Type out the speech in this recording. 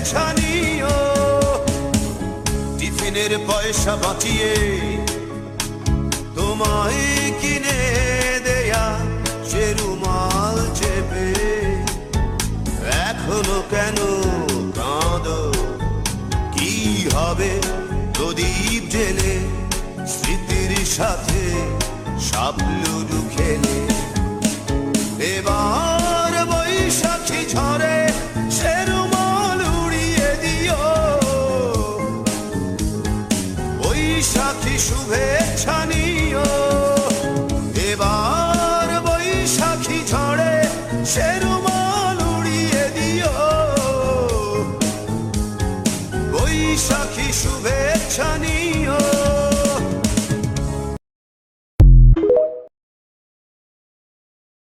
শুভেচ্ছা নিও। টিফিনের পয়সা বাঁচিয়ে তোমায় কিনে দেয়া সে রুমাল চেপে এখনো কেন কাঁদো? কি হবে প্রদীপ জেলে স্মৃতির সাথে সাবলুরু খেলে? এবার বৈশাখী ঝরে সে রুমাল উড়িয়ে দিও। বৈশাখী শুভেচ্ছা নিও।